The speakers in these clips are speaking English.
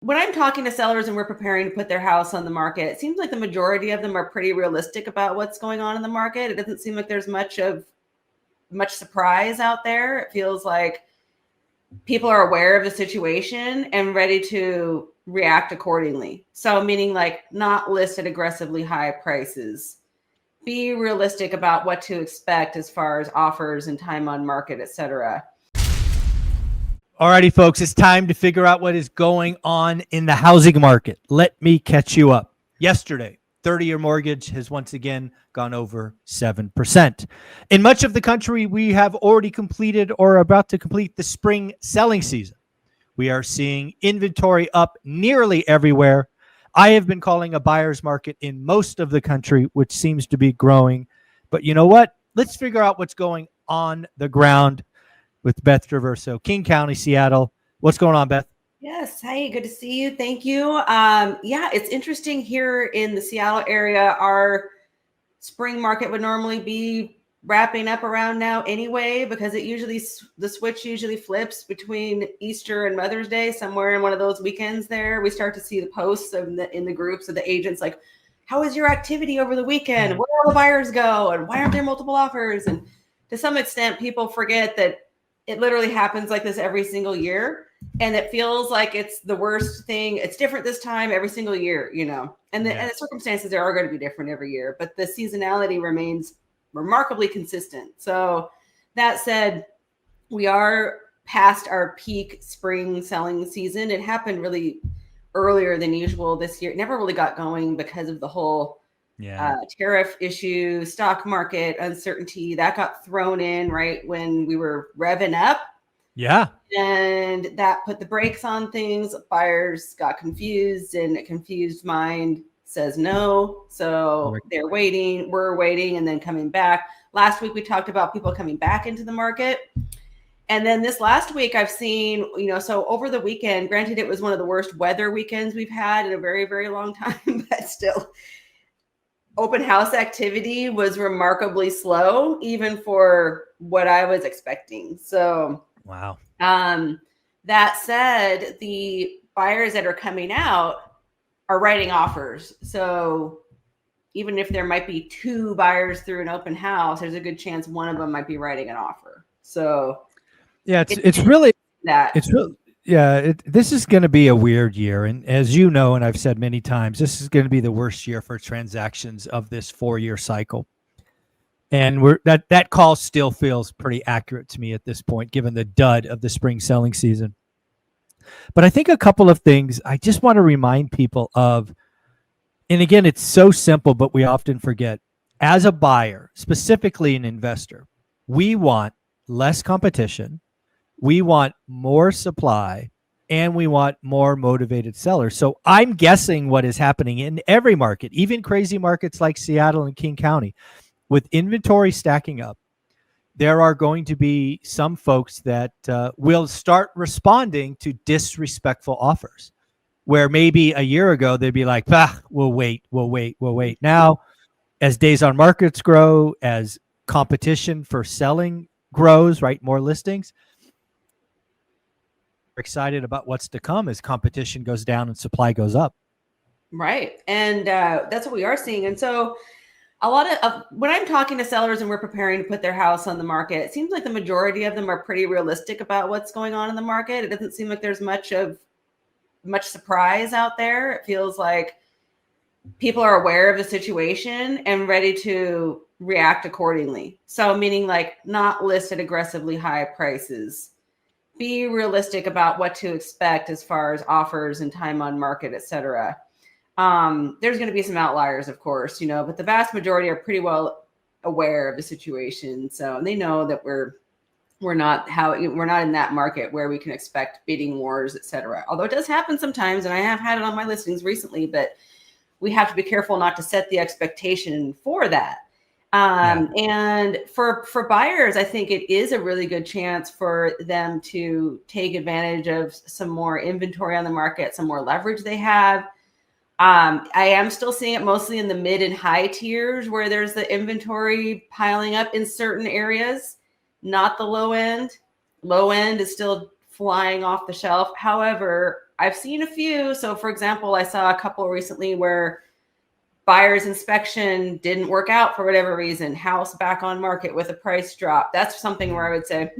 when I'm talking to sellers and we're preparing to put their house on the market, it seems like the majority of them are pretty realistic about what's going on in the market. It doesn't seem like there's much surprise out there. It feels like people are aware of the situation and ready to react accordingly. So meaning like not list at aggressively high prices. Be realistic about what to expect as far as offers and time on market, etc. Alrighty, folks, it's time to figure out what is going on in the housing market. Let me catch you up. Yesterday, 30-year mortgage has once again gone over 7%. In much of the country, we have already completed or are about to complete the spring selling season. We are seeing inventory up nearly everywhere. I have been calling a buyer's market in most of the country, which seems to be growing. But you know what? Let's figure out what's going on the ground with Beth Traverso, King County, Seattle. What's going on, Beth? Yes. Hey, good to see you. Thank you. Yeah, it's interesting here in the Seattle area. Our spring market would normally be wrapping up around now anyway, because the switch usually flips between Easter and Mother's Day, somewhere in one of those weekends there. We start to see the posts in the groups of the agents like, how was your activity over the weekend? Where all the buyers go? And why aren't there multiple offers? And to some extent, people forget that it literally happens like this every single year. And it feels like it's the worst thing. It's different this time every single year, and the circumstances are going to be different every year, but the seasonality remains remarkably consistent. So that said, we are past our peak spring selling season. It happened really earlier than usual this year. It never really got going because of the whole tariff issue, stock market uncertainty that got thrown in right when we were revving up. Yeah. And that put the brakes on things. Buyers got confused, and a confused mind says no. So they're waiting, we're waiting, and then coming back. Last week, we talked about people coming back into the market. And then this last week, I've seen, so over the weekend, granted, it was one of the worst weather weekends we've had in a very, very long time, but still, open house activity was remarkably slow, even for what I was expecting. So, wow. That said, the buyers that are coming out are writing offers. So even if there might be two buyers through an open house, there's a good chance one of them might be writing an offer. So yeah, it's really that. It's really, this is going to be a weird year. And as you know, and I've said many times, this is going to be the worst year for transactions of this 4-year cycle. And that call still feels pretty accurate to me at this point, given the dud of the spring selling season. But I think a couple of things I just want to remind people of, and again, it's so simple, but we often forget. As a buyer, specifically an investor, we want less competition, we want more supply, and we want more motivated sellers. So I'm guessing what is happening in every market, even crazy markets like Seattle and King County, with inventory stacking up, there are going to be some folks that will start responding to disrespectful offers, where maybe a year ago they'd be like, we'll wait. Now, as days on markets grow, as competition for selling grows, right, more listings, we're excited about what's to come as competition goes down and supply goes up. Right. And that's what we are seeing. And so a lot of when I'm talking to sellers and we're preparing to put their house on the market, it seems like the majority of them are pretty realistic about what's going on in the market. It doesn't seem like there's much surprise out there. It feels like people are aware of the situation and ready to react accordingly. So meaning like not list at aggressively high prices. Be realistic about what to expect as far as offers and time on market, etc. There's going to be some outliers, of course, but the vast majority are pretty well aware of the situation. So they know that we're not in that market where we can expect bidding wars, etc. Although it does happen sometimes, and I have had it on my listings recently, but we have to be careful not to set the expectation for that. And for buyers, I think it is a really good chance for them to take advantage of some more inventory on the market, some more leverage they have. I am still seeing it mostly in the mid and high tiers where there's the inventory piling up in certain areas, not the low end. Low end is still flying off the shelf. However, I've seen a few. So for example, I saw a couple recently where buyer's inspection didn't work out for whatever reason, house back on market with a price drop. That's something where I would say,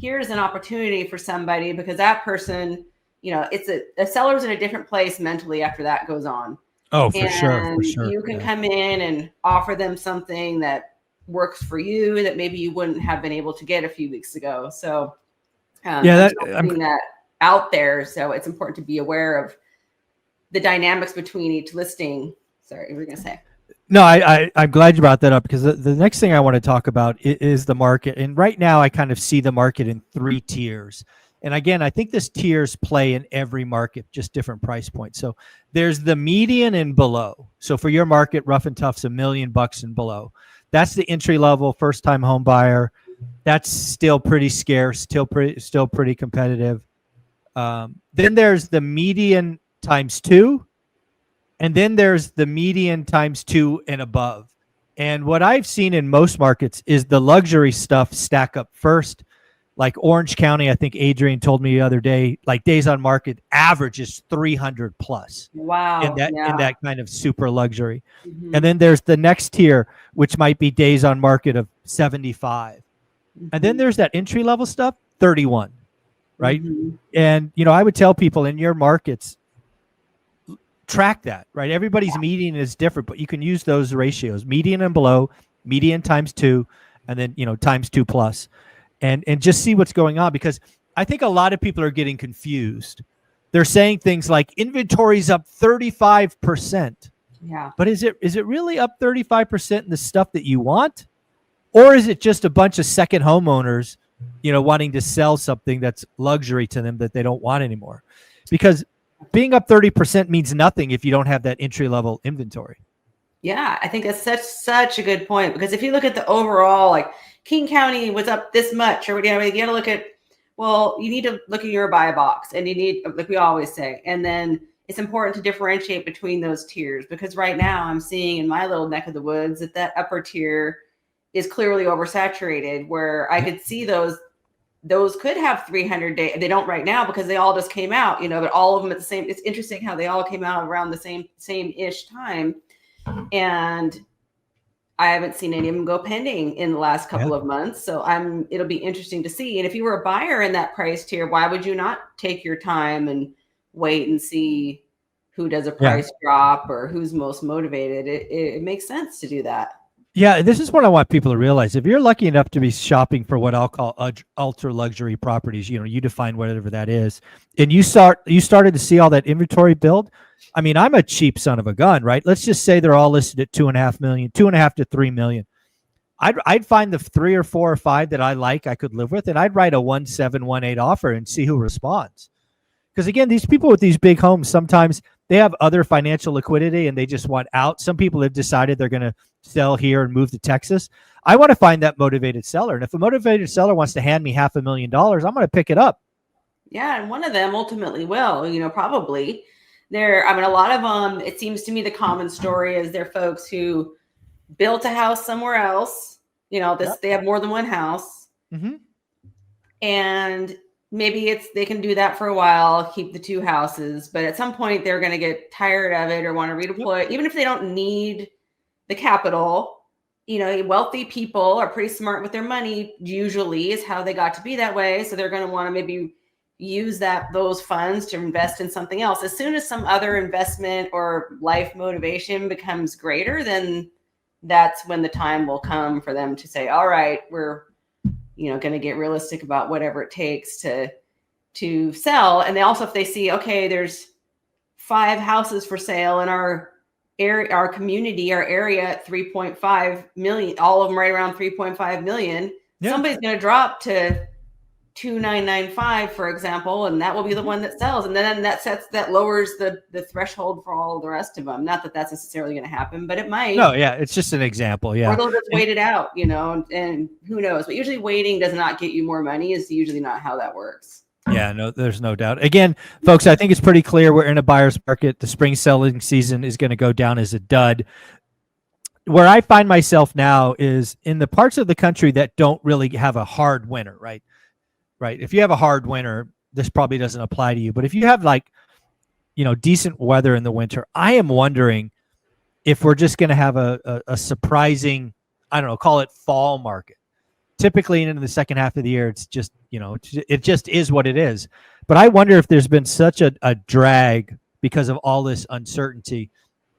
here's an opportunity for somebody, because that person, it's a seller's in a different place mentally after that goes on. Oh, for and sure. you can Yeah. come in and offer them something that works for you that maybe you wouldn't have been able to get a few weeks ago. So Yeah, I'm putting that out there. So it's important to be aware of the dynamics between each listing. Sorry, what were you going to say? No, I'm glad you brought that up, because the next thing I want to talk about is the market. And right now I kind of see the market in 3 tiers. And again, I think this tiers play in every market, just different price points. So there's the median and below. So for your market, rough and tough's $1 million and below. That's the entry level first time home buyer. That's still pretty scarce, still pretty competitive. Then there's the median times 2. And then there's the median times 2 and above. And what I've seen in most markets is the luxury stuff stack up first. Like Orange County, I think Adrian told me the other day, like days on market average is 300 plus. Wow. In that kind of super luxury. Mm-hmm. And then there's the next tier, which might be days on market of 75. Mm-hmm. And then there's that entry level stuff, 31, right? Mm-hmm. And, I would tell people in your markets, track that, right? Everybody's median is different, but you can use those ratios, median and below, median times 2, and then, times 2 plus, and just see what's going on, because I think a lot of people are getting confused. They're saying things like inventory's up 35%. Yeah. But is it really up 35% in the stuff that you want? Or is it just a bunch of second homeowners, wanting to sell something that's luxury to them that they don't want anymore? Because being up 30% means nothing if you don't have that entry level inventory. Yeah, I think that's such a good point, because if you look at the overall, like King County was up this much, or you got to look at, well, you need to look at your buy box, and you need, like we always say, and then it's important to differentiate between those tiers, because right now I'm seeing in my little neck of the woods that upper tier is clearly oversaturated, where I could see those could have 300 days. They don't right now because they all just came out, but all of them at the same. It's interesting how they all came out around the same-ish time. And I haven't seen any of them go pending in the last couple of months. So it'll be interesting to see. And if you were a buyer in that price tier, why would you not take your time and wait and see who does a price drop or who's most motivated? It makes sense to do that. Yeah, this is what I want people to realize. If you're lucky enough to be shopping for what I'll call ultra luxury properties, you define whatever that is, and you started to see all that inventory build. I mean, I'm a cheap son of a gun, right? Let's just say they're all listed at 2.5 million, 2.5 to 3 million. I'd find the 3 or 4 or 5 that I could live with, and I'd write a 1.7, 1.8 offer and see who responds. Because again, these people with these big homes, sometimes they have other financial liquidity and they just want out. Some people have decided they're going to sell here and move to Texas. I want to find that motivated seller. And if a motivated seller wants to hand me $500,000, I'm going to pick it up. Yeah. And one of them ultimately will, probably. A lot of them, it seems to me the common story is they're folks who built a house somewhere else. They have more than one house. Mm-hmm. And maybe they can do that for a while, keep the 2 houses, but at some point they're going to get tired of it or want to redeploy, even if they don't need the capital. Wealthy people are pretty smart with their money, usually is how they got to be that way. So they're going to want to maybe use those funds to invest in something else. As soon as some other investment or life motivation becomes greater, then that's when the time will come for them to say, all right, we're going to get realistic about whatever it takes to sell. And they also, if they see, okay, there's 5 houses for sale in our area, our community, our area at 3.5 million, all of them right around 3.5 million. Yeah. Somebody's going to drop to 2,995, for example, and that will be the one that sells. And then that lowers the threshold for all the rest of them. Not that that's necessarily going to happen, but it might. No, yeah, it's just an example. Yeah. Or they'll just wait it out, and who knows? But usually waiting does not get you more money. Is usually not how that works. Yeah, no, there's no doubt. Again, folks, I think it's pretty clear we're in a buyer's market. The spring selling season is going to go down as a dud. Where I find myself now is in the parts of the country that don't really have a hard winter, right? Right. If you have a hard winter, this probably doesn't apply to you, but if you have like, decent weather in the winter, I am wondering if we're just going to have a surprising, I don't know, call it fall market. Typically in the second half of the year, it's just, it just is what it is. But I wonder if there's been such a drag because of all this uncertainty.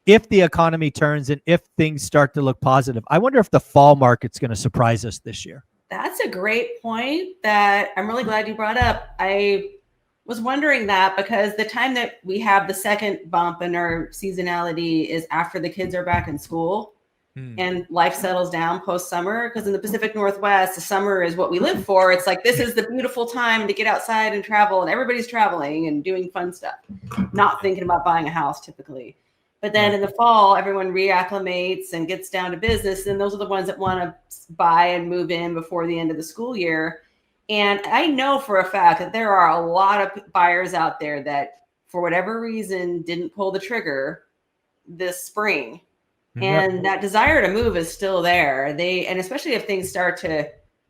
If the economy turns and if things start to look positive, I wonder if the fall market's going to surprise us this year. That's a great point that I'm really glad you brought up. I was wondering that because the time that we have the second bump in our seasonality is after the kids are back in school and life settles down post summer. Because in the Pacific Northwest, the summer is what we live for. It's like, this is the beautiful time to get outside and travel, and everybody's traveling and doing fun stuff, not thinking about buying a house typically. But then in the fall, everyone reacclimates and gets down to business. And those are the ones that want to buy and move in before the end of the school year. And I know for a fact that there are a lot of buyers out there that, for whatever reason, didn't pull the trigger this spring. And that desire to move is still there. And especially if things start to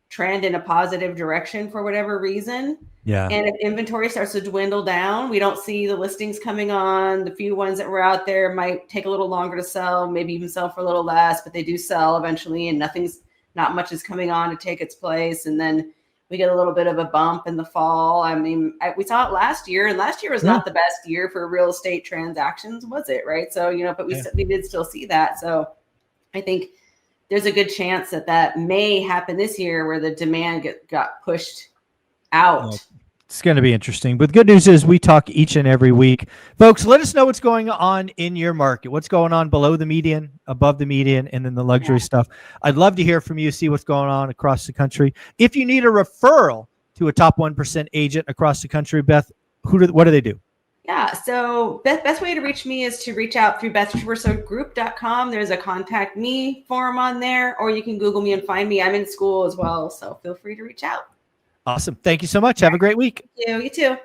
trend in a positive direction for whatever reason. Yeah. And if inventory starts to dwindle down, we don't see the listings coming on. The few ones that were out there might take a little longer to sell, maybe even sell for a little less, but they do sell eventually, and not much is coming on to take its place. And then we get a little bit of a bump in the fall. I mean, we saw it last year, and last year was not the best year for real estate transactions, was it? Right. So, but we did still see that. So I think there's a good chance that may happen this year, where the demand got pushed out. Well, it's going to be interesting. But the good news is we talk each and every week. Folks, let us know what's going on in your market. What's going on below the median, above the median, and then the luxury stuff. I'd love to hear from you, see what's going on across the country. If you need a referral to a top 1% agent across the country, Beth, what do they do? Yeah, so best way to reach me is to reach out through BethTraversoGroup.com. There's a contact me form on there, or you can Google me and find me. I'm in school as well, so feel free to reach out. Awesome. Thank you so much. Have a great week. Thank you. You too.